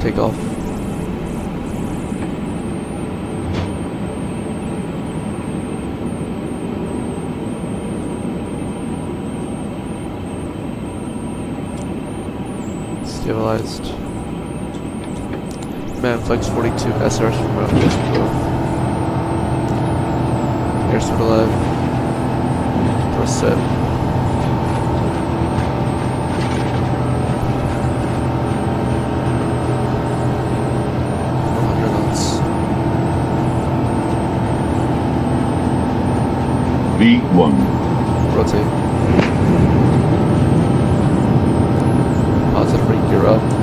Takeoff. Stabilized. Man, flex 42, SRS from road. Airspeed to left. Thrust set. 400 knots. V1. Rotate. Positive rate, gear up.